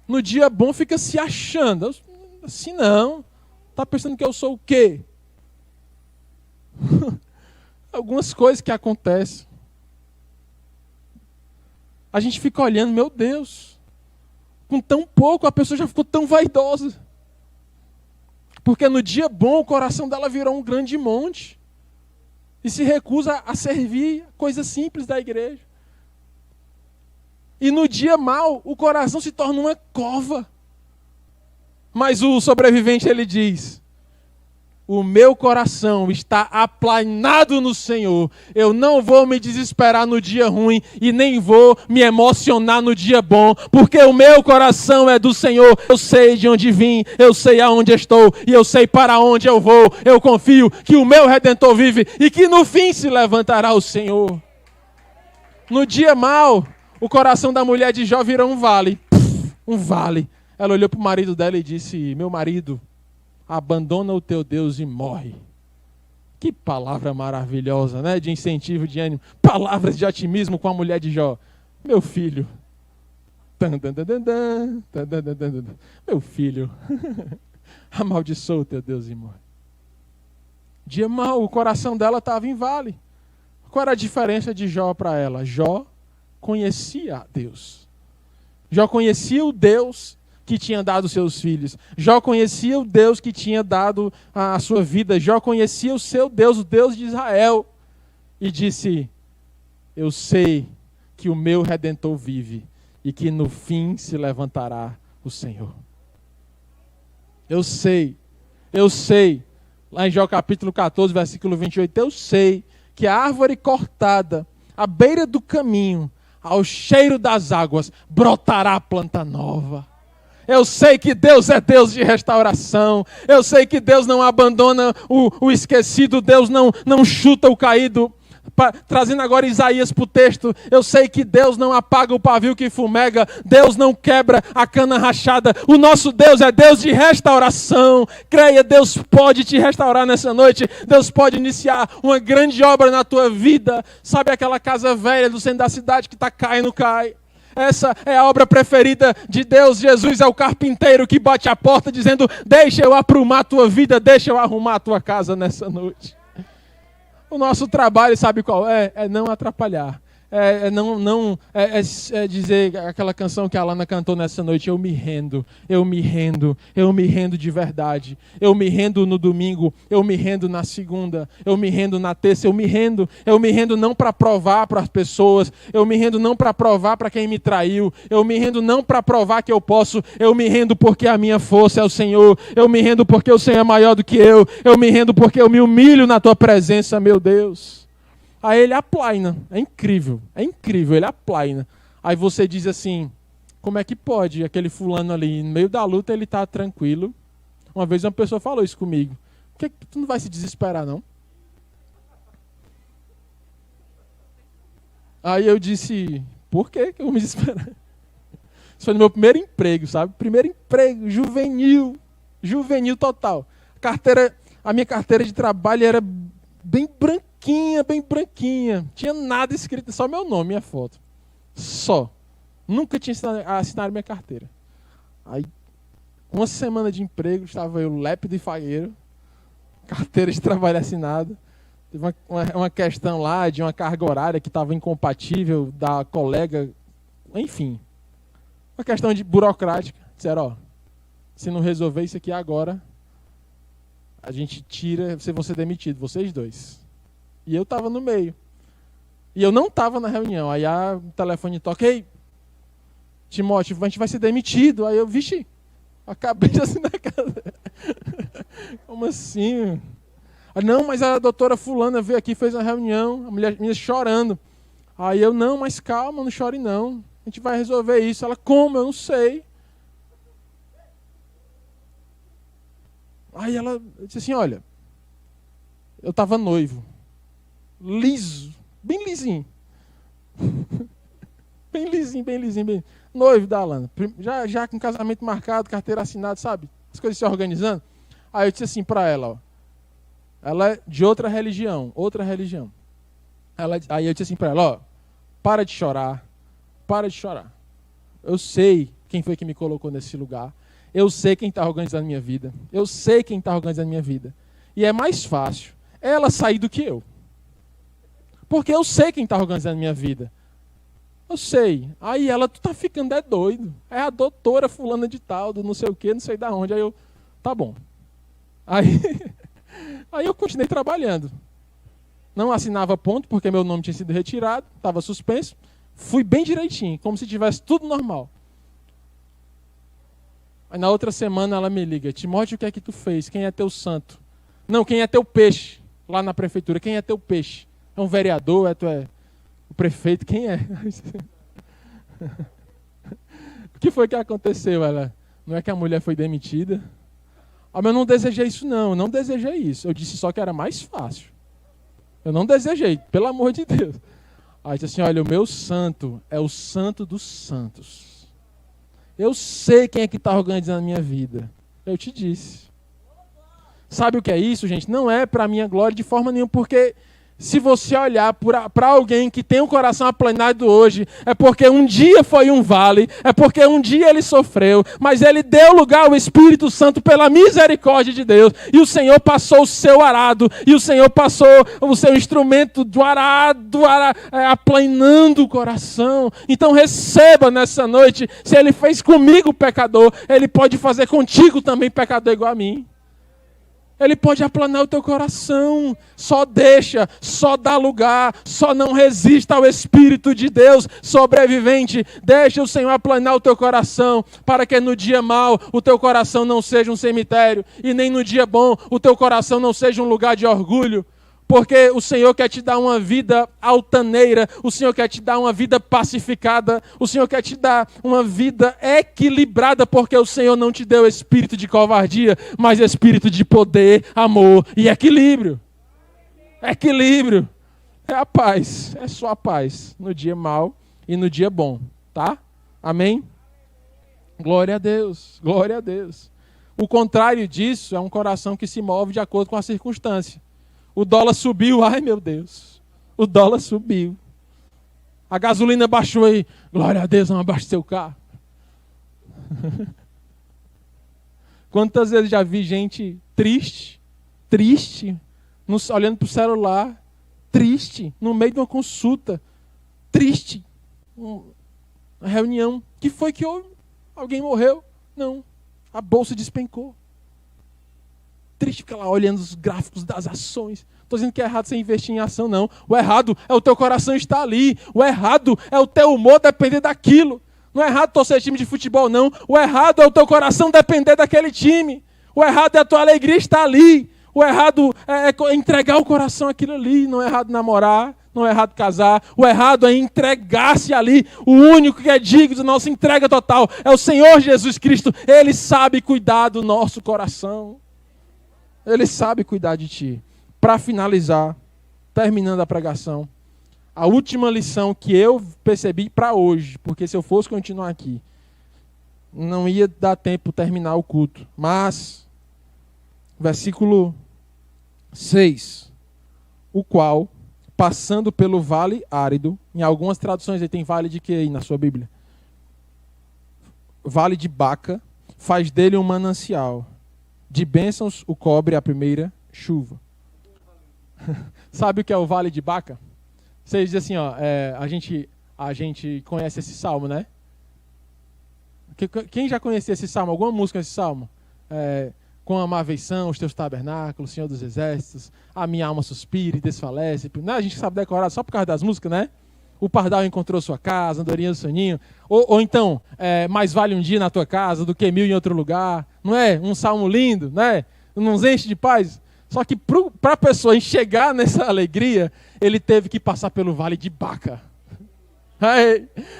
S1: No dia bom fica se achando. Assim não. Está pensando que eu sou o quê? Algumas coisas que acontecem. A gente fica olhando, meu Deus. Com tão pouco a pessoa já ficou tão vaidosa. Porque no dia bom o coração dela virou um grande monte. E se recusa a servir coisas simples da igreja. E no dia mau, o coração se torna uma cova. Mas o sobrevivente, ele diz: o meu coração está aplanado no Senhor. Eu não vou me desesperar no dia ruim e nem vou me emocionar no dia bom, porque o meu coração é do Senhor. Eu sei de onde vim, eu sei aonde estou e eu sei para onde eu vou. Eu confio que o meu Redentor vive e que no fim se levantará o Senhor. No dia mau, o coração da mulher de Jó virou um vale. Um vale. Ela olhou para o marido dela e disse: meu marido, abandona o teu Deus e morre. Que palavra maravilhosa, né? De incentivo, de ânimo. Palavras de otimismo com a mulher de Jó. Meu filho. Meu filho. Amaldiçoa o teu Deus e morre. Dia mau, o coração dela estava em vale. Qual era a diferença de Jó para ela? Jó conhecia a Deus. Jó conhecia o Deus que tinha dado seus filhos. Jó conhecia o Deus que tinha dado a sua vida. Jó conhecia o seu Deus, o Deus de Israel. E disse: eu sei que o meu Redentor vive e que no fim se levantará o Senhor. Eu sei. Lá em Jó capítulo 14, versículo 28, eu sei que a árvore cortada à beira do caminho, ao cheiro das águas, brotará planta nova. Eu sei que Deus é Deus de restauração. Eu sei que Deus não abandona o esquecido. Deus não chuta o caído. Trazendo agora Isaías para o texto. Eu sei que Deus não apaga o pavio que fumega. Deus não quebra a cana rachada. O nosso Deus é Deus de restauração. Creia, Deus pode te restaurar nessa noite. Deus pode iniciar uma grande obra na tua vida. Sabe aquela casa velha do centro da cidade que está caindo, cai. Essa é a obra preferida de Deus. Jesus é o carpinteiro que bate a porta dizendo: deixa eu aprumar a tua vida, deixa eu arrumar a tua casa nessa noite. O nosso trabalho, sabe qual é? É não atrapalhar. É dizer aquela canção que a Alana cantou nessa noite: eu me rendo de verdade. Eu me rendo no domingo, eu me rendo na segunda, eu me rendo na terça, eu me rendo não para provar para as pessoas, eu me rendo não para provar para quem me traiu, eu me rendo não para provar que eu posso, eu me rendo porque a minha força é o Senhor, eu me rendo porque o Senhor é maior do que eu me rendo porque eu me humilho na tua presença, meu Deus. Aí ele aplaina, é incrível, ele aplaina. Aí você diz assim: como é que pode aquele fulano ali, no meio da luta, ele está tranquilo? Uma vez uma pessoa falou isso comigo: por que tu não vai se desesperar, não? Aí eu disse: por que eu vou me desesperar? Isso foi no meu primeiro emprego, sabe? Primeiro emprego, juvenil total. A minha carteira de trabalho era bem branquinha. Tinha nada escrito, só meu nome e minha foto. Só. Nunca tinha assinado minha carteira. Aí, uma semana de emprego, estava eu lépido e fagueiro, carteira de trabalho assinada. Teve uma questão lá de uma carga horária que estava incompatível da colega. Enfim, uma questão de burocrática. Disseram: se não resolver isso aqui agora, a gente tira, vocês vão ser demitidos, vocês dois. E eu estava no meio. E eu não estava na reunião. Aí o telefone toca: ei, Timóteo, a gente vai ser demitido. Aí eu: vixe, acabei de assinar a casa. Como assim? Não, mas a doutora fulana veio aqui, fez uma reunião, a mulher chorando. Aí eu: não, mas calma, não chore não. A gente vai resolver isso. Ela: como? Eu não sei. Aí ela disse assim: olha, eu estava noivo. Liso, bem lisinho. bem lisinho. Noivo da Alana. Já com casamento marcado, carteira assinada, sabe? As coisas se organizando. Aí eu disse assim para ela: ó, ela é de outra religião. Aí eu disse assim para ela: ó, para de chorar. Eu sei quem foi que me colocou nesse lugar. Eu sei quem está organizando a minha vida. Eu sei quem está organizando a minha vida. E é mais fácil ela sair do que eu. Porque eu sei quem está organizando a minha vida. Eu sei. Aí ela, tu tá ficando doido. É a doutora fulana de tal, do não sei o que, não sei da onde. Aí eu, tá bom. Aí eu continuei trabalhando. Não assinava ponto, porque meu nome tinha sido retirado, estava suspenso. Fui bem direitinho, como se tivesse tudo normal. Aí na outra semana ela me liga, Timóteo, o que é que tu fez? Quem é teu santo? Não, quem é teu peixe? Lá na prefeitura, quem é teu peixe? É um vereador? Tu é o prefeito? Quem é? O que foi que aconteceu? Ela, não é que a mulher foi demitida? Ah, mas eu não desejei isso não, eu não desejei isso. Eu disse só que era mais fácil. Eu não desejei, pelo amor de Deus. Aí disse assim, olha, o meu santo é o santo dos santos. Eu sei quem é que está organizando a minha vida. Eu te disse. Sabe o que é isso, gente? Não é para a minha glória de forma nenhuma, porque se você olhar para alguém que tem um coração aplanado hoje, é porque um dia foi um vale, é porque um dia ele sofreu, mas ele deu lugar ao Espírito Santo pela misericórdia de Deus, e o Senhor passou o seu arado, e o Senhor passou o seu instrumento do arado, aplanando o coração. Então receba nessa noite, se ele fez comigo pecador, ele pode fazer contigo também pecador igual a mim. Ele pode aplanar o teu coração, só deixa, só dá lugar, só não resista ao Espírito de Deus sobrevivente. Deixa o Senhor aplanar o teu coração, para que no dia mau o teu coração não seja um cemitério, e nem no dia bom o teu coração não seja um lugar de orgulho. Porque o Senhor quer te dar uma vida altaneira, o Senhor quer te dar uma vida pacificada, o Senhor quer te dar uma vida equilibrada, porque o Senhor não te deu espírito de covardia, mas espírito de poder, amor e equilíbrio. Equilíbrio. É a paz, é só a paz, no dia mau e no dia bom, tá? Amém? Glória a Deus, glória a Deus. O contrário disso é um coração que se move de acordo com a circunstância. O dólar subiu, ai meu Deus, o dólar subiu. A gasolina baixou aí, glória a Deus, não abasteceu o carro. Quantas vezes já vi gente triste, olhando para o celular, triste, no meio de uma consulta, triste, uma reunião. Que foi que houve? Alguém morreu? Não, a bolsa despencou. Triste ficar lá olhando os gráficos das ações. Estou dizendo que é errado você investir em ação, não. O errado é o teu coração estar ali. O errado é o teu humor depender daquilo. Não é errado torcer time de futebol, não. O errado é o teu coração depender daquele time. O errado é a tua alegria estar ali. O errado é entregar o coração àquilo ali. Não é errado namorar, não é errado casar. O errado é entregar-se ali. O único que é digno da nossa entrega total é o Senhor Jesus Cristo. Ele sabe cuidar do nosso coração. Ele sabe cuidar de ti. Para finalizar, terminando a pregação, a última lição que eu percebi para hoje, porque se eu fosse continuar aqui, não ia dar tempo terminar o culto. Mas, versículo 6, o qual, passando pelo vale árido, em algumas traduções ele tem vale de que aí na sua Bíblia? Vale de Baca, faz dele um manancial. De bênçãos o cobre a primeira chuva. Sabe o que é o Vale de Baca? Você diz assim, ó, a gente conhece esse salmo, né? Quem já conhecia esse salmo? Alguma música nesse salmo? Quão amáveis são os teus tabernáculos, Senhor dos exércitos, a minha alma suspira e desfalece. Né? A gente sabe decorar só por causa das músicas, né? O pardal encontrou sua casa, andorinha do soninho. Ou então, mais vale um dia na tua casa do que 1000 em outro lugar. Não é? Um salmo lindo, né? Nos enche de paz. Só que para a pessoa chegar nessa alegria, ele teve que passar pelo vale de Baca.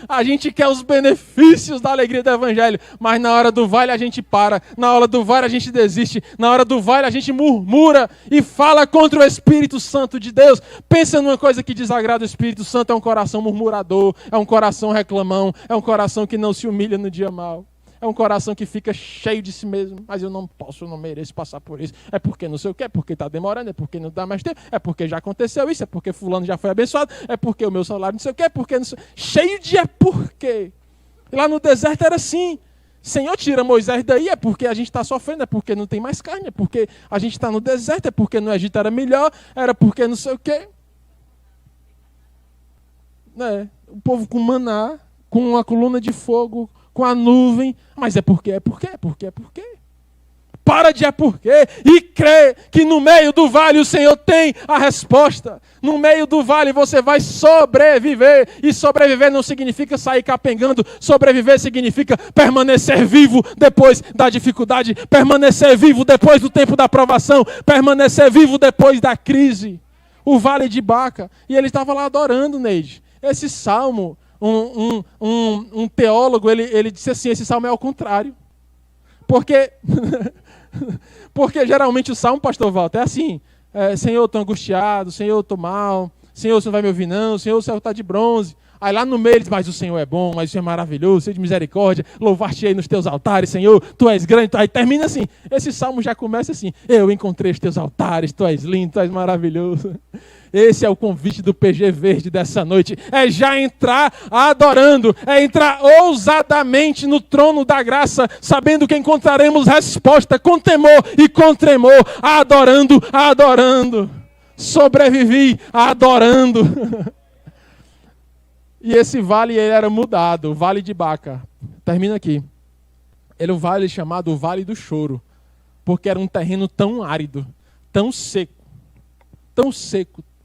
S1: A gente quer os benefícios da alegria do Evangelho, mas na hora do vale a gente para, na hora do vale a gente desiste, na hora do vale a gente murmura e fala contra o Espírito Santo de Deus. Pensa numa coisa que desagrada o Espírito Santo, é um coração murmurador, é um coração reclamão, é um coração que não se humilha no dia mau. É um coração que fica cheio de si mesmo. Mas eu não posso, eu não mereço passar por isso. É porque não sei o que, é porque está demorando, é porque não dá mais tempo, é porque já aconteceu isso, é porque fulano já foi abençoado, é porque o meu salário não sei o que, é porque não sei... Cheio de é porque. E lá no deserto era assim. Senhor, tira Moisés daí, é porque a gente está sofrendo, é porque não tem mais carne, é porque a gente está no deserto, é porque no Egito era melhor, era porque não sei o quê. O povo com maná, com uma coluna de fogo, com a nuvem, mas é porque. Para de porque e crê que no meio do vale o Senhor tem a resposta. No meio do vale você vai sobreviver. E sobreviver não significa sair capengando. Sobreviver significa permanecer vivo depois da dificuldade. Permanecer vivo depois do tempo da provação. Permanecer vivo depois da crise. O vale de Baca. E ele estava lá adorando, Neide. Esse salmo, um teólogo, ele disse assim, esse salmo é ao contrário. Porque geralmente o salmo, pastor Walter, é assim, Senhor, eu estou angustiado, Senhor, eu estou mal, Senhor, você não vai me ouvir não, Senhor, o céu está de bronze. Aí lá no meio ele diz, mas o Senhor é bom, mas o Senhor é maravilhoso, Senhor de misericórdia, louvar-te-ei nos teus altares, Senhor, tu és grande. Aí termina assim, esse salmo já começa assim, eu encontrei os teus altares, tu és lindo, tu és maravilhoso. Esse é o convite do PG Verde dessa noite, é já entrar adorando, é entrar ousadamente no trono da graça, sabendo que encontraremos resposta com temor e com tremor, adorando, sobrevivi adorando. E esse vale ele era mudado, o Vale de Baca. Termina aqui. Ele é um vale chamado o Vale do Choro, porque era um terreno tão árido, tão seco,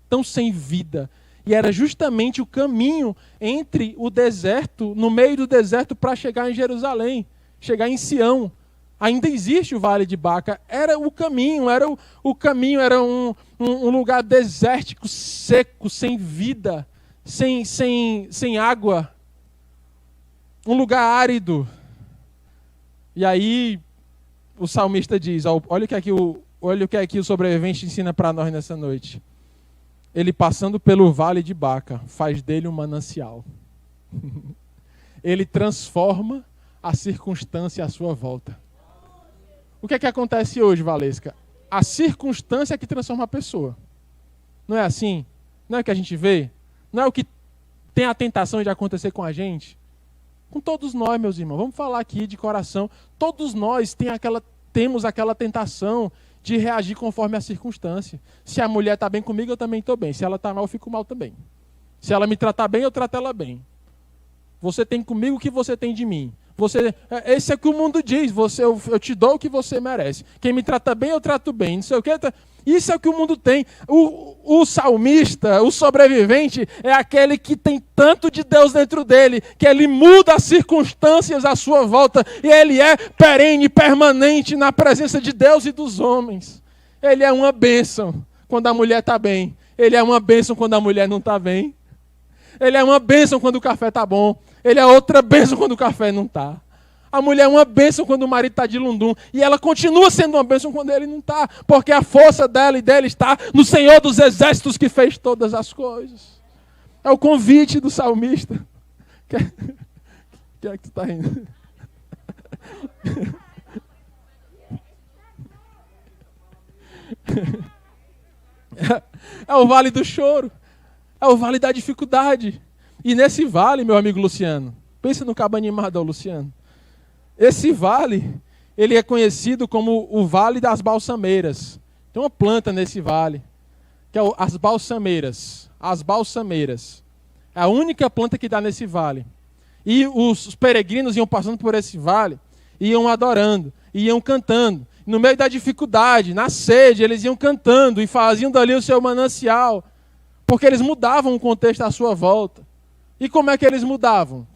S1: tão sem vida. E era justamente o caminho entre o deserto, no meio do deserto, para chegar em Jerusalém, chegar em Sião. Ainda existe o Vale de Baca. Era o caminho, era um lugar desértico, seco, sem vida. Sem água, um lugar árido. E aí o salmista diz, olha o que aqui o sobrevivente ensina para nós nessa noite. Ele passando pelo vale de Baca, faz dele um manancial. Ele transforma a circunstância à sua volta. O que é que acontece hoje, Valesca? A circunstância é que transforma a pessoa. Não é assim? Não é o que a gente vê? Não é o que tem a tentação de acontecer com a gente? Com todos nós, meus irmãos, vamos falar aqui de coração. Todos nós temos aquela tentação de reagir conforme a circunstância. Se a mulher está bem comigo, eu também estou bem. Se ela está mal, eu fico mal também. Se ela me tratar bem, eu trato ela bem. Você tem comigo o que você tem de mim. Esse é o que o mundo diz. Eu te dou o que você merece. Quem me trata bem, eu trato bem. Não sei o que. Isso é o que o mundo tem. O salmista, o sobrevivente, é aquele que tem tanto de Deus dentro dele, que ele muda as circunstâncias à sua volta, e ele é perene, permanente na presença de Deus e dos homens. Ele é uma bênção quando a mulher está bem. Ele é uma bênção quando a mulher não está bem. Ele é uma bênção quando o café está bom. Ele é outra bênção quando o café não está. A mulher é uma bênção quando o marido está de lundum. E ela continua sendo uma bênção quando ele não está. Porque a força dela e dele está no Senhor dos Exércitos que fez todas as coisas. É o convite do salmista. Que é que tu está rindo? É o vale do choro. É o vale da dificuldade. E nesse vale, meu amigo Luciano, pensa no cabo animado, Luciano. Esse vale, ele é conhecido como o Vale das Balsameiras. Tem uma planta nesse vale, que é as balsameiras. As balsameiras. É a única planta que dá nesse vale. E os peregrinos iam passando por esse vale, iam adorando, iam cantando. No meio da dificuldade, na sede, eles iam cantando e faziam dali o seu manancial. Porque eles mudavam o contexto à sua volta. E como é que eles mudavam?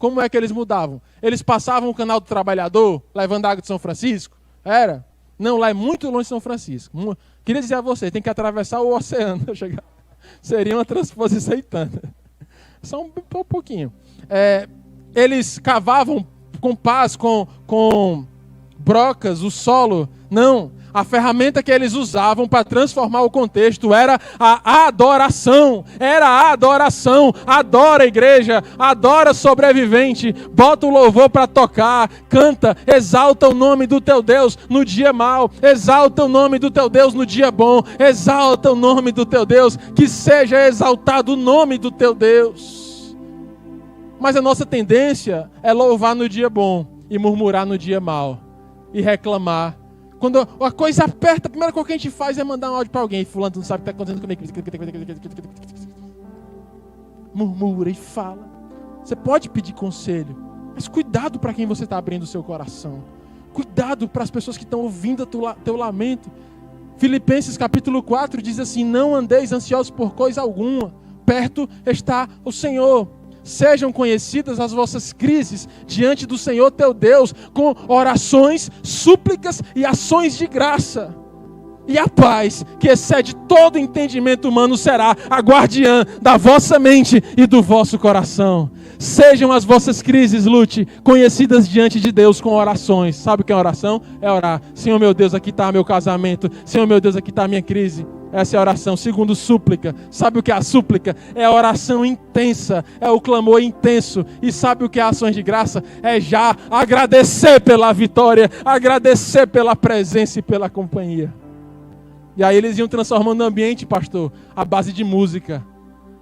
S1: Eles passavam o canal do Trabalhador, levando água de São Francisco? Era? Não, lá é muito longe de São Francisco. Queria dizer a você, tem que atravessar o oceano para chegar. Seria uma transposição e tanta. Só um pouquinho. Eles cavavam com pás, com brocas, o solo. Não. A ferramenta que eles usavam para transformar o contexto era a adoração. Era a adoração. Adora, igreja. Adora, sobrevivente. Bota o louvor para tocar. Canta. Exalta o nome do teu Deus no dia mau. Exalta o nome do teu Deus no dia bom. Exalta o nome do teu Deus. Que seja exaltado o nome do teu Deus. Mas a nossa tendência é louvar no dia bom e murmurar no dia mau. E reclamar. Quando a coisa aperta, a primeira coisa que a gente faz é mandar um áudio para alguém. Fulano, tu não sabe o que está acontecendo comigo. Murmura e fala. Você pode pedir conselho, mas cuidado para quem você está abrindo o seu coração. Cuidado para as pessoas que estão ouvindo teu lamento. Filipenses capítulo 4 diz assim: não andeis ansiosos por coisa alguma. Perto está o Senhor. Sejam conhecidas as vossas crises diante do Senhor teu Deus, com orações, súplicas e ações de graça. E a paz, que excede todo entendimento humano, será a guardiã da vossa mente e do vosso coração. Sejam as vossas crises, Lute, conhecidas diante de Deus com orações. Sabe o que é oração? É orar. Senhor meu Deus, aqui está meu casamento. Senhor meu Deus, aqui está a minha crise. Essa é a oração. Segundo, súplica. Sabe o que é a súplica? É a oração intensa, é o clamor intenso. E sabe o que é ações de graça? É já agradecer pela vitória, agradecer pela presença e pela companhia. E aí eles iam transformando o ambiente, pastor, à base de música,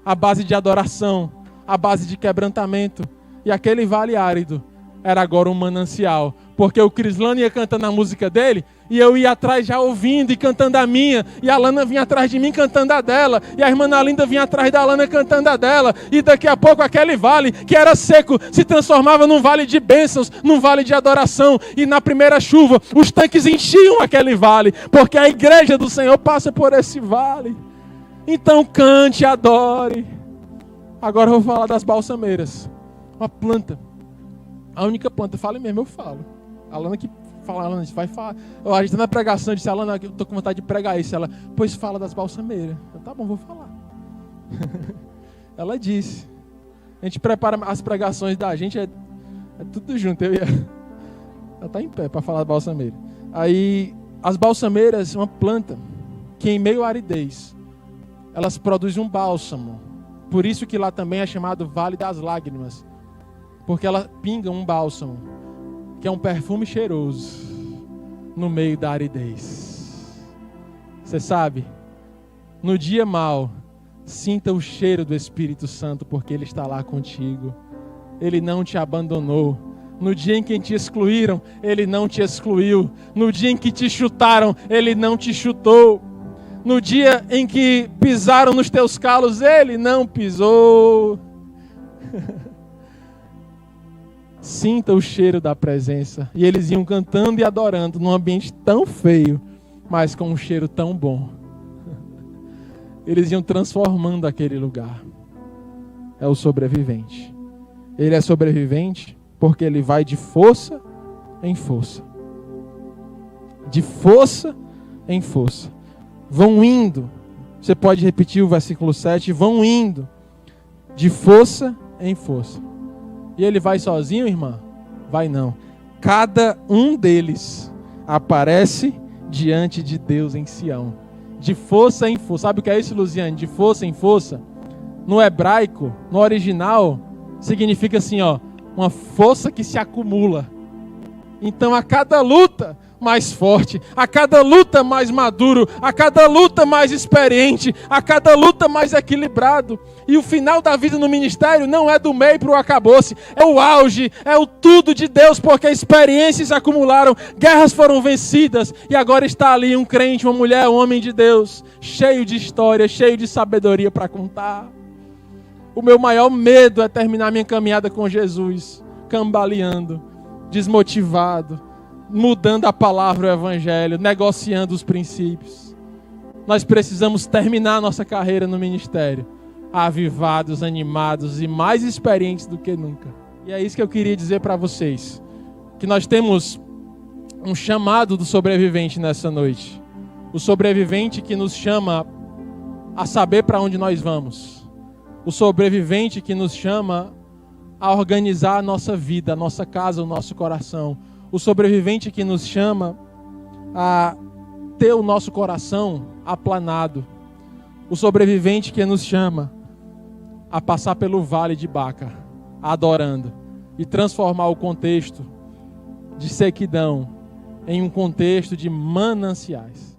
S1: à base de adoração, à base de quebrantamento. E aquele vale árido era agora um manancial, porque o Crislano ia cantando a música dele, e eu ia atrás já ouvindo e cantando a minha, e a Lana vinha atrás de mim cantando a dela, e a irmã Nalinda vinha atrás da Lana cantando a dela, e daqui a pouco aquele vale, que era seco, se transformava num vale de bênçãos, num vale de adoração, e na primeira chuva, os tanques enchiam aquele vale, porque a igreja do Senhor passa por esse vale. Então cante, adore. Agora eu vou falar das balsameiras, uma planta, a única planta, fale mesmo, eu falo. A Lana que fala, Alana, vai falar. A gente na pregação, eu disse, Alana, eu tô com vontade de pregar isso. Ela, pois fala das balsameiras. Eu, tá bom, vou falar. Ela disse. A gente prepara as pregações da gente, é tudo junto. Ela tá em pé para falar da balsameira. Aí, as balsameiras, uma planta que em meio à aridez, elas produzem um bálsamo. Por isso que lá também é chamado Vale das Lágrimas. Porque ela pinga um bálsamo, que é um perfume cheiroso, no meio da aridez. Você sabe, no dia mau, sinta o cheiro do Espírito Santo, porque Ele está lá contigo. Ele não te abandonou. No dia em que te excluíram, Ele não te excluiu. No dia em que te chutaram, Ele não te chutou. No dia em que pisaram nos teus calos, Ele não pisou. Sinta o cheiro da presença. E eles iam cantando e adorando num ambiente tão feio, mas com um cheiro tão bom. Eles iam transformando aquele lugar. É o sobrevivente. Ele é sobrevivente porque ele vai de força em força. De força em força. Vão indo. Você pode repetir o versículo 7. Vão indo de força em força. E ele vai sozinho, irmã? Vai não. Cada um deles aparece diante de Deus em Sião. De força em força. Sabe o que é isso, Luziane? De força em força. No hebraico, no original, significa assim, ó, uma força que se acumula. Então a cada luta mais forte, a cada luta mais maduro, a cada luta mais experiente, a cada luta mais equilibrado. E o final da vida no ministério não é do meio para o acabouço, é o auge, é o tudo de Deus, porque experiências acumularam, guerras foram vencidas, e agora está ali um crente, uma mulher, um homem de Deus, cheio de história, cheio de sabedoria para contar. O meu maior medo é terminar minha caminhada com Jesus, cambaleando, desmotivado, mudando a palavra, o evangelho, negociando os princípios. Nós precisamos terminar nossa carreira no ministério, avivados, animados e mais experientes do que nunca. E é isso que eu queria dizer para vocês, que nós temos um chamado do sobrevivente nessa noite. O sobrevivente que nos chama a saber para onde nós vamos. O sobrevivente que nos chama a organizar a nossa vida, a nossa casa, o nosso coração. O sobrevivente que nos chama a ter o nosso coração aplanado. O sobrevivente que nos chama a passar pelo vale de Baca, adorando, e transformar o contexto de sequidão em um contexto de mananciais.